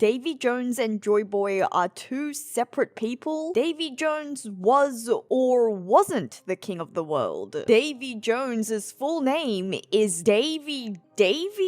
Davy Jones and JoyBoy are two separate people? Davy Jones was or wasn't the king of the world. Davy Jones's full name is Davy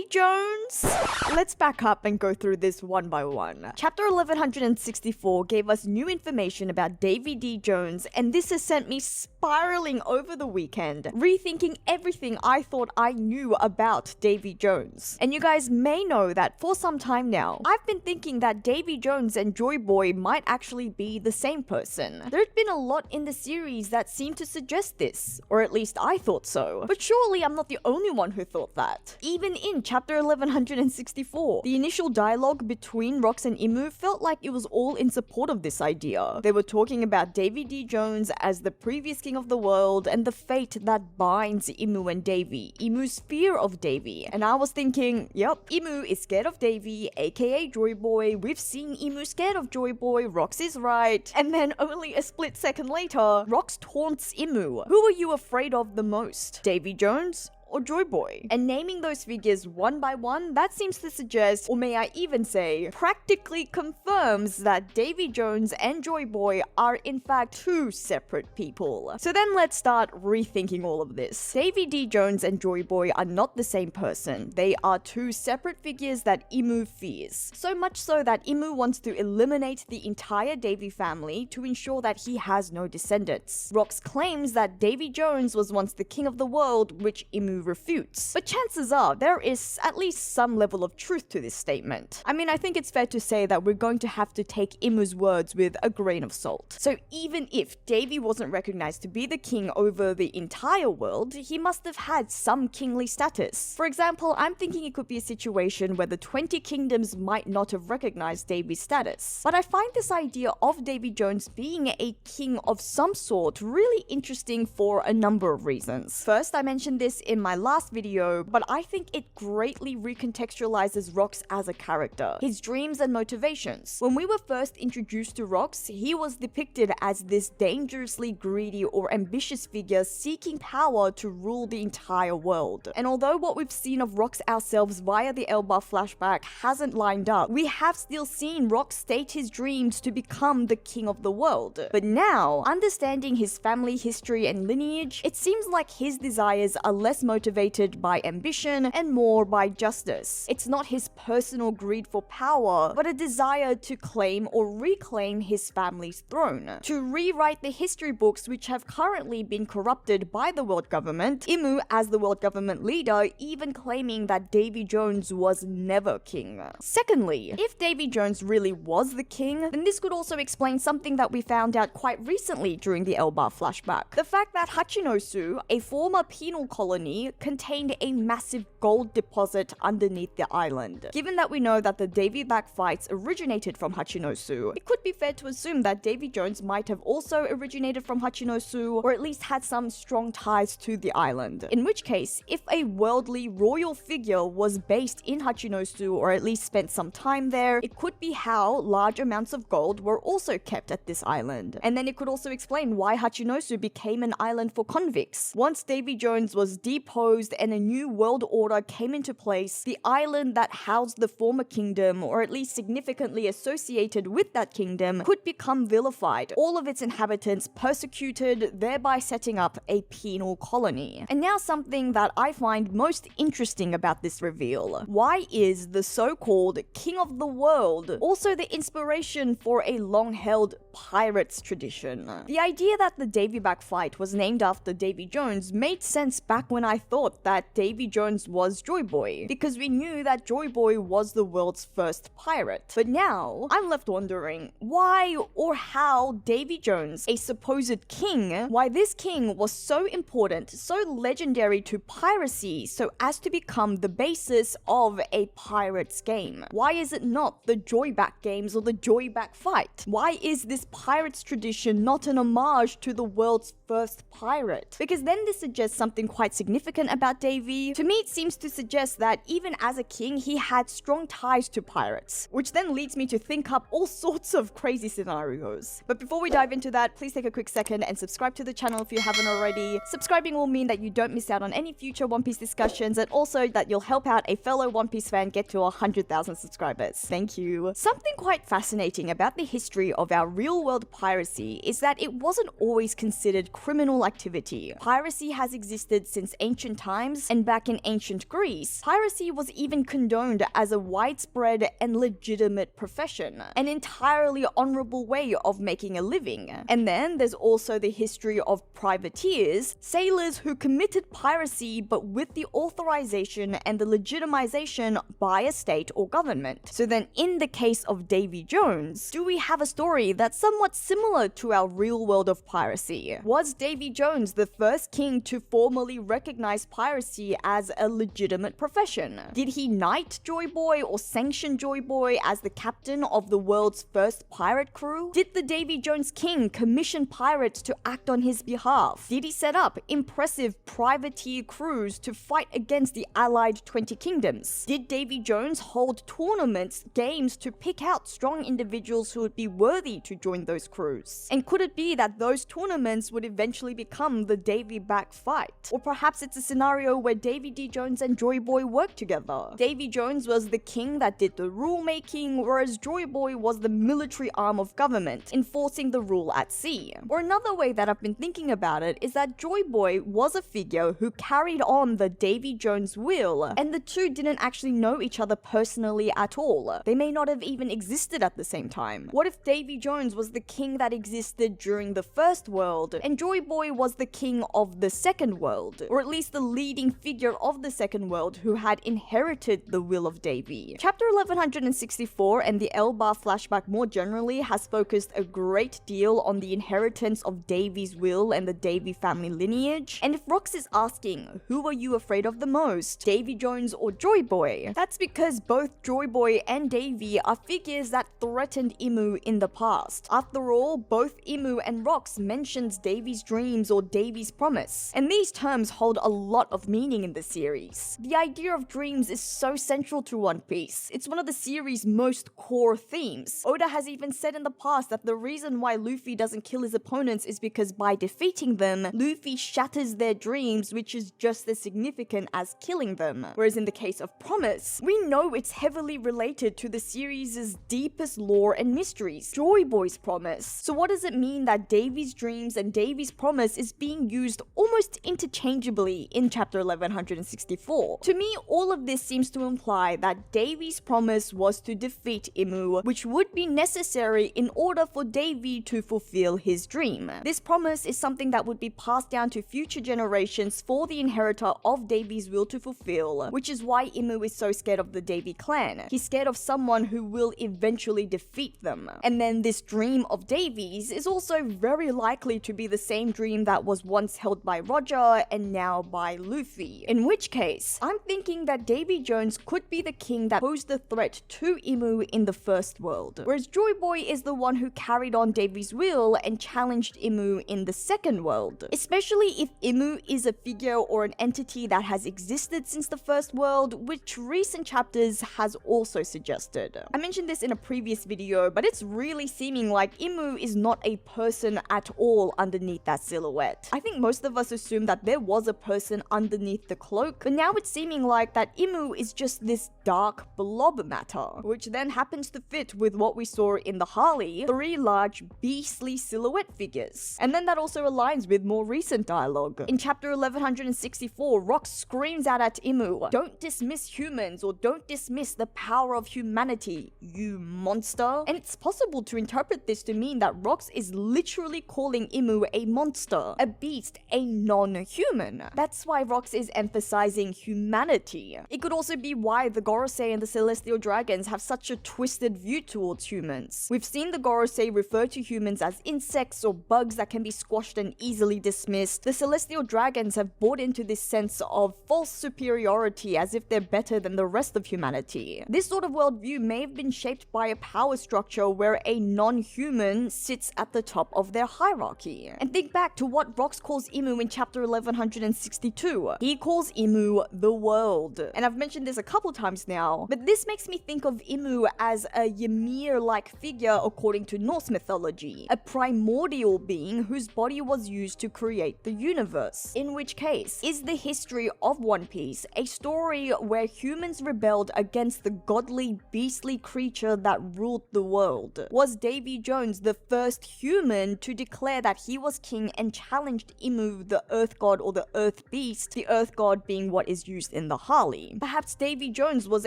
Jones? Let's back up and go through this one by one. Chapter 1164 gave us new information about Davy D. Jones, and this has sent me spiraling over the weekend, rethinking everything I thought I knew about Davy Jones. And you guys may know that for some time now, I've been thinking that Davy Jones and JoyBoy might actually be the same person. There's been a lot in the series that seem to suggest this, or at least I thought so. But surely I'm not the only one who thought that. Even in chapter 1164, the initial dialogue between Rox and Imu felt like it was all in support of this idea. They were talking about Davy D. Jones as the previous king of the world and the fate that binds Imu and Davy, Imu's fear of Davy. And I was thinking, yep, Imu is scared of Davy, aka JoyBoy. We've seen Imu scared of JoyBoy, Rox is right. And then only a split second later, Rox taunts Imu. Who are you afraid of the most? Davy Jones or JoyBoy? And naming those figures one by one, that seems to suggest, or may I even say, practically confirms that Davy Jones and JoyBoy are in fact two separate people. So then let's start rethinking all of this. Davy D. Jones and JoyBoy are not the same person. They are two separate figures that Imu fears. So much so that Imu wants to eliminate the entire Davy family to ensure that he has no descendants. Rox claims that Davy Jones was once the king of the world, which Imu refutes. But chances are there is at least some level of truth to this statement. I mean, I think it's fair to say that we're going to have to take Imu's words with a grain of salt. So even if Davy wasn't recognized to be the king over the entire world, he must have had some kingly status. For example, I'm thinking it could be a situation where the 20 kingdoms might not have recognized Davy's status. But I find this idea of Davy Jones being a king of some sort really interesting for a number of reasons. First, I mentioned this in my last video, but I think it greatly recontextualizes Rox as a character, his dreams and motivations. When we were first introduced to Rox, he was depicted as this dangerously greedy or ambitious figure seeking power to rule the entire world. And although what we've seen of Rox ourselves via the Elba flashback hasn't lined up, we have still seen Rox state his dreams to become the king of the world. But now, understanding his family history and lineage, it seems like his desires are less motivated by ambition and more by justice. It's not his personal greed for power, but a desire to claim or reclaim his family's throne. To rewrite the history books which have currently been corrupted by the world government, Imu as the world government leader even claiming that Davy Jones was never king. Secondly, if Davy Jones really was the king, then this could also explain something that we found out quite recently during the Elba flashback. The fact that Hachinosu, a former penal colony, contained a massive gold deposit underneath the island. Given that we know that the davyback fights originated from Hachinosu, it could be fair to assume that Davy Jones might have also originated from Hachinosu, or at least had some strong ties to the island. In which case, if a worldly royal figure was based in Hachinosu, or at least spent some time there, it could be how large amounts of gold were also kept at this island. And then it could also explain why Hachinosu became an island for convicts. Once Davy Jones was deposed and a new world order came into place, the island that housed the former kingdom, or at least significantly associated with that kingdom, could become vilified, all of its inhabitants persecuted, thereby setting up a penal colony. And now something that I find most interesting about this reveal. Why is the so-called king of the world also the inspiration for a long-held pirates tradition? The idea that the davyback fight was named after Davy Jones made sense back when I thought that Davy Jones was JoyBoy, because we knew that JoyBoy was the world's first pirate. But now, I'm left wondering why or how Davy Jones, a supposed king, why this king was so important, so legendary to piracy, so as to become the basis of a pirates game. Why is it not the JoyBack games or the JoyBack fight? Why is this pirates tradition not an homage to the world's first pirate? Because then this suggests something quite significant significant about Davy? To me, it seems to suggest that even as a king, he had strong ties to pirates, which then leads me to think up all sorts of crazy scenarios. But before we dive into that, please take a quick second and subscribe to the channel if you haven't already. Subscribing will mean that you don't miss out on any future One Piece discussions, and also that you'll help out a fellow One Piece fan get to 100,000 subscribers. Thank you. Something quite fascinating about the history of our real-world piracy is that it wasn't always considered criminal activity. Piracy has existed since ancient times, and back in ancient Greece, piracy was even condoned as a widespread and legitimate profession, an entirely honorable way of making a living. And then there's also the history of privateers, sailors who committed piracy but with the authorization and the legitimization by a state or government. So then in the case of Davy Jones, do we have a story that's somewhat similar to our real world of piracy? Was Davy Jones the first king to formally recognize piracy as a legitimate profession? Did he knight JoyBoy or sanction JoyBoy as the captain of the world's first pirate crew? Did the Davy Jones king commission pirates to act on his behalf? Did he set up impressive privateer crews to fight against the allied 20 kingdoms? Did Davy Jones hold tournaments, games to pick out strong individuals who would be worthy to join those crews? And could it be that those tournaments would eventually become the davyback fight? Or perhaps it's a scenario where Davy D. Jones and JoyBoy worked together. Davy Jones was the king that did the rulemaking, whereas JoyBoy was the military arm of government, enforcing the rule at sea. Or another way that I've been thinking about it is that JoyBoy was a figure who carried on the Davy Jones will, and the two didn't actually know each other personally at all. They may not have even existed at the same time. What if Davy Jones was the king that existed during the first world, and JoyBoy was the king of the second world, or at least the leading figure of the second world who had inherited the will of Davy? Chapter 1164 and the Elbar flashback more generally has focused a great deal on the inheritance of Davy's will and the Davy family lineage, and if Rox is asking, who are you afraid of the most, Davy Jones or JoyBoy? That's because both JoyBoy and Davy are figures that threatened Imu in the past. After all, both Imu and Rox mentions Davy's dreams or Davy's promise, and these terms hold a lot of meaning in the series. The idea of dreams is so central to One Piece. It's one of the series' most core themes. Oda has even said in the past that the reason why Luffy doesn't kill his opponents is because by defeating them, Luffy shatters their dreams, which is just as significant as killing them. Whereas in the case of promise, we know it's heavily related to the series' deepest lore and mysteries, JoyBoy's promise. So what does it mean that Davy's dreams and Davy's promise is being used almost interchangeably in chapter 1164? To me, all of this seems to imply that Davy's promise was to defeat Imu, which would be necessary in order for Davy to fulfill his dream. This promise is something that would be passed down to future generations for the inheritor of Davy's will to fulfill, which is why Imu is so scared of the Davy clan. He's scared of someone who will eventually defeat them. And then this dream of Davy's is also very likely to be the same dream that was once held by Roger and now by Luffy. In which case, I'm thinking that Davy Jones could be the king that posed the threat to Imu in the first world, whereas JoyBoy is the one who carried on Davy's will and challenged Imu in the second world, especially if Imu is a figure or an entity that has existed since the first world, which recent chapters has also suggested. I mentioned this in a previous video, but it's really seeming like Imu is not a person at all underneath that silhouette. I think most of us assumed that there was a person underneath the cloak, but now it's seeming like that Imu is just this dark blob matter, which then happens to fit with what we saw in the Harley, 3 large beastly silhouette figures. And then that also aligns with more recent dialogue. In chapter 1164, Rox screams out at Imu, "Don't dismiss humans or don't dismiss the power of humanity, you monster." And it's possible to interpret this to mean that Rox is literally calling Imu a monster, a beast, a non-human. That's why Rox is emphasizing humanity. It could also be why the Gorosei and the Celestial Dragons have such a twisted view towards humans. We've seen the Gorosei refer to humans as insects or bugs that can be squashed and easily dismissed. The Celestial Dragons have bought into this sense of false superiority as if they're better than the rest of humanity. This sort of worldview may have been shaped by a power structure where a non-human sits at the top of their hierarchy. And think back to what Rox calls Imu in chapter 1164 62. He calls Imu the world. And I've mentioned this a couple times now, but this makes me think of Imu as a Ymir-like figure according to Norse mythology, a primordial being whose body was used to create the universe. In which case, is the history of One Piece a story where humans rebelled against the godly, beastly creature that ruled the world? Was Davy Jones the first human to declare that he was king and challenged Imu, the Earth God or the Earth Beast, the Earth God being what is used in the Harley? Perhaps Davy Jones was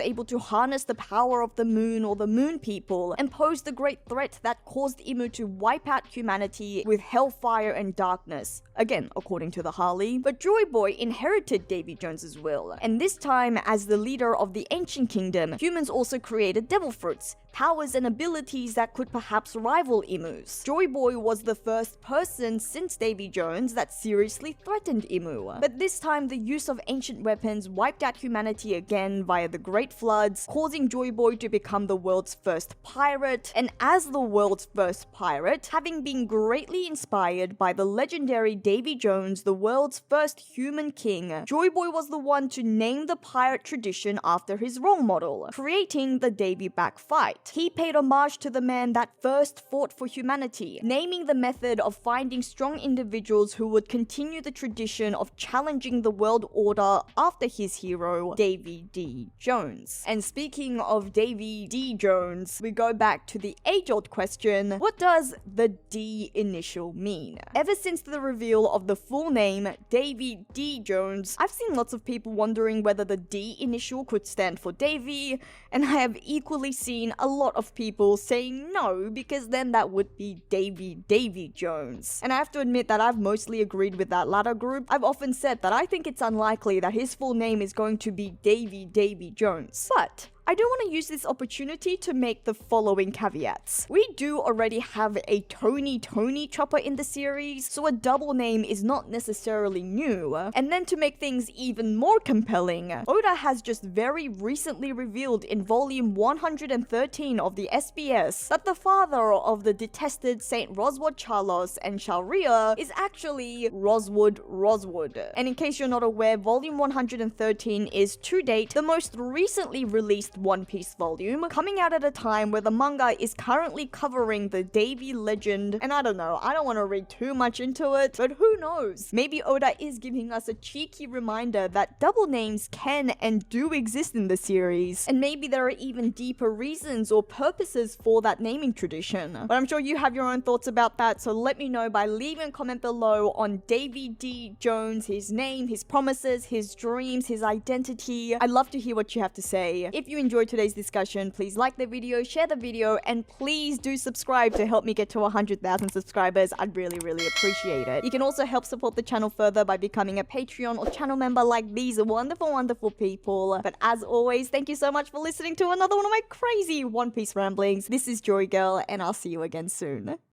able to harness the power of the moon or the moon people and pose the great threat that caused Imu to wipe out humanity with hellfire and darkness. Again, according to the Harley. But JoyBoy inherited Davy Jones's will, and this time as the leader of the ancient kingdom, humans also created devil fruits, powers and abilities that could perhaps rival Imu's. JoyBoy was the first person since Davy Jones that seriously threatened Imu, but this time the use of ancient weapons wiped out humanity again via the Great Floods, causing JoyBoy to become the world's first pirate, and as the world's first pirate, having been greatly inspired by the legendary Davy Jones, the world's first human king, JoyBoy was the one to name the pirate tradition after his role model, creating the davyback fight. He paid homage to the man that first fought for humanity, naming the method of finding strong individuals who would continue the tradition of challenging the world order after his hero, Davy D. Jones. And speaking of Davy D. Jones, we go back to the age-old question, what does the D initial mean? Ever since the reveal of the full name, Davy D. Jones, I've seen lots of people wondering whether the D initial could stand for Davy, and I have equally seen a lot of people saying no, because then that would be Davy Jones. And I have to admit that I've mostly agreed with that latter group. I've often said that I think it's unlikely that his full name is going to be Davy Jones. But I do want to use this opportunity to make the following caveats. We do already have a Tony Chopper in the series, so a double name is not necessarily new. And then to make things even more compelling, Oda has just very recently revealed in volume 113 of the SBS that the father of the detested Saint Roswood Charlos and Shalria is actually Roswood. And in case you're not aware, volume 113 is to date the most recently released One Piece volume, coming out at a time where the manga is currently covering the Davy legend, and I don't know, I don't want to read too much into it, but who knows? Maybe Oda is giving us a cheeky reminder that double names can and do exist in the series, and maybe there are even deeper reasons or purposes for that naming tradition. But I'm sure you have your own thoughts about that, so let me know by leaving a comment below on Davy D. Jones, his name, his promises, his dreams, his identity. I'd love to hear what you have to say. If you enjoyed today's discussion, please like the video, share the video, and please do subscribe to help me get to 100,000 subscribers. I'd really appreciate it. You can also help support the channel further by becoming a Patreon or channel member like these wonderful people. But as always, thank you so much for listening to another one of my crazy One Piece ramblings. This is JoyGirl, and I'll see you again soon.